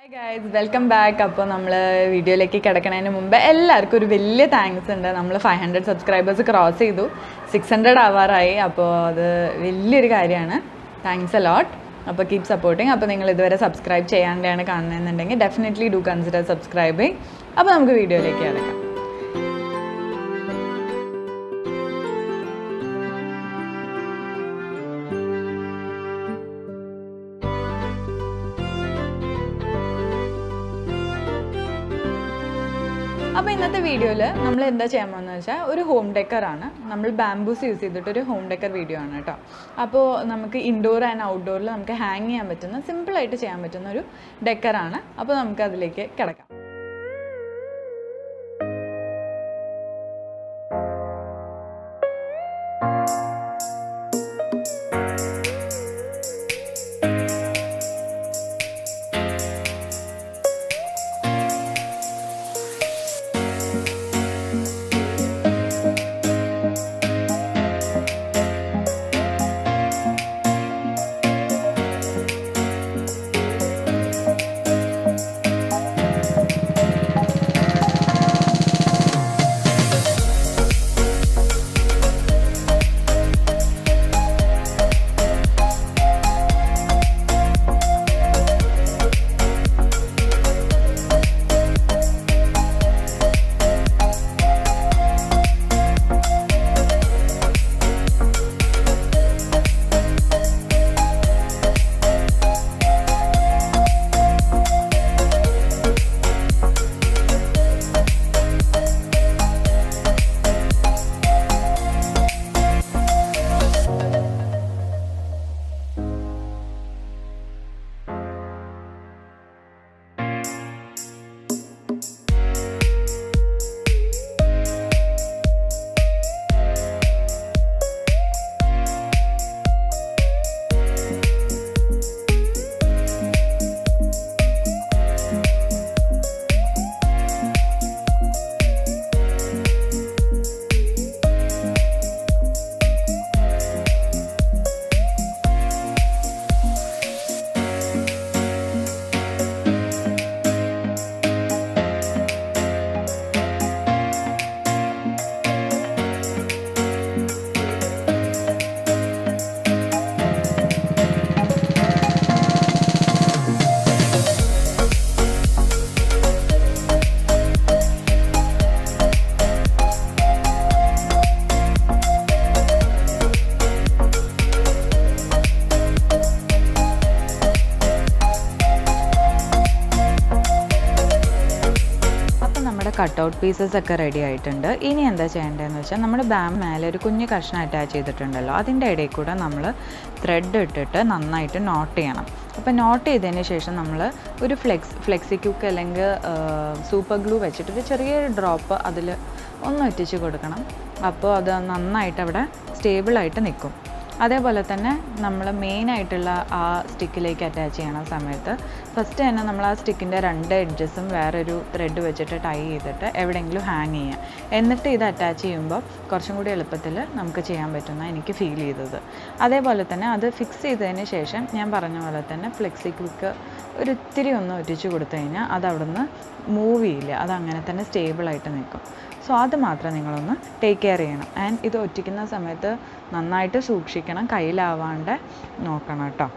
Hi guys, welcome back. അപ്പോൾ നമ്മൾ വീഡിയോയിലേക്ക് കിടക്കുന്നതിന് മുമ്പ് എല്ലാവർക്കും ഒരു വലിയ താങ്ക്സ് ഉണ്ട്. നമ്മൾ 500 സബ്സ്ക്രൈബേഴ്സ് ക്രോസ് ചെയ്തു, 600 ആവാറായി. അപ്പോൾ അത് വലിയൊരു കാര്യമാണ്. Thanks a lot. അപ്പോൾ കീപ് സപ്പോർട്ടിങ്. അപ്പോൾ നിങ്ങൾ ഇതുവരെ സബ്സ്ക്രൈബ് ചെയ്യാണ്ടാണ് കാണുന്നതെന്നുണ്ടെങ്കിൽ ഡെഫിനറ്റ്ലി ഡു കൺസിഡർ സബ്സ്ക്രൈബിങ്. അപ്പോൾ നമുക്ക് വീഡിയോയിലേക്ക് കിടക്കാം. അപ്പോൾ ഇന്നത്തെ വീഡിയോയിൽ നമ്മൾ എന്താ ചെയ്യാൻ പോകുന്നത് വെച്ചാൽ ഒരു ഹോം ഡെക്കറാണ്. നമ്മൾ ബാംബൂസ് യൂസ് ചെയ്തിട്ടൊരു ഹോം ഡെക്കർ വീഡിയോ ആണ് കേട്ടോ. അപ്പോൾ നമുക്ക് ഇൻഡോർ ആൻഡ് ഔട്ട്ഡോറിൽ നമുക്ക് ഹാങ് ചെയ്യാൻ പറ്റുന്ന, സിമ്പിളായിട്ട് ചെയ്യാൻ പറ്റുന്ന ഒരു ഡെക്കറാണ്. അപ്പോൾ നമുക്ക് അതിലേക്ക് കിടക്കാം. കട്ടൗട്ട് പീസസ് ഒക്കെ റെഡി ആയിട്ടുണ്ട്. ഇനി എന്താ ചെയ്യേണ്ടതെന്ന് വെച്ചാൽ നമ്മുടെ മേലെ ഒരു കുഞ്ഞു കഷ്ണം അറ്റാച്ച് ചെയ്തിട്ടുണ്ടല്ലോ, അതിൻ്റെ ഇടയിൽ കൂടെ നമ്മൾ ത്രെഡ് ഇട്ടിട്ട് നന്നായിട്ട് നോട്ട് ചെയ്യണം. അപ്പോൾ നോട്ട് ചെയ്തതിന് ശേഷം നമ്മൾ ഒരു ഫ്ലെക്സി ക്യൂക്ക് അല്ലെങ്കിൽ സൂപ്പർ ഗ്ലൂ വെച്ചിട്ട് ഒരു ചെറിയൊരു ഡ്രോപ്പ് അതിൽ ഒന്ന് ഒറ്റിച്ച് കൊടുക്കണം. അപ്പോൾ അത് നന്നായിട്ട് അവിടെ സ്റ്റേബിളായിട്ട് നിൽക്കും. അതേപോലെ തന്നെ നമ്മൾ മെയിനായിട്ടുള്ള ആ സ്റ്റിക്കിലേക്ക് അറ്റാച്ച് ചെയ്യണ സമയത്ത് ഫസ്റ്റ് തന്നെ നമ്മൾ ആ സ്റ്റിക്കിൻ്റെ 2 എഡ്ജസും വേറൊരു ത്രെഡ് വെച്ചിട്ട് ടൈ ചെയ്തിട്ട് എവിടെയെങ്കിലും ഹാങ് ചെയ്യാം. എന്നിട്ട് ഇത് അറ്റാച്ച് ചെയ്യുമ്പോൾ കുറച്ചും കൂടി എളുപ്പത്തിൽ നമുക്ക് ചെയ്യാൻ പറ്റുന്ന എനിക്ക് ഫീൽ ചെയ്തത്. അതേപോലെ തന്നെ അത് ഫിക്സ് ചെയ്തതിന് ശേഷം ഞാൻ പറഞ്ഞ പോലെ തന്നെ ഫ്ലെക്സി ക്വിക്ക് ഒരിത്തിരി ഒന്ന് ഒറ്റിച്ച് കൊടുത്തു കഴിഞ്ഞാൽ അത് അവിടുന്ന് മൂവ് ചെയ്യില്ല, അതങ്ങനെ തന്നെ സ്റ്റേബിളായിട്ട് നിൽക്കും. സോ അത് മാത്രം നിങ്ങളൊന്ന് ടേക്ക് കെയർ ചെയ്യണം. ആൻഡ് ഇത് ഒറ്റിക്കുന്ന സമയത്ത് നന്നായിട്ട് സൂക്ഷിക്കണം, കയ്യിലാവാണ്ട് നോക്കണം കേട്ടോ.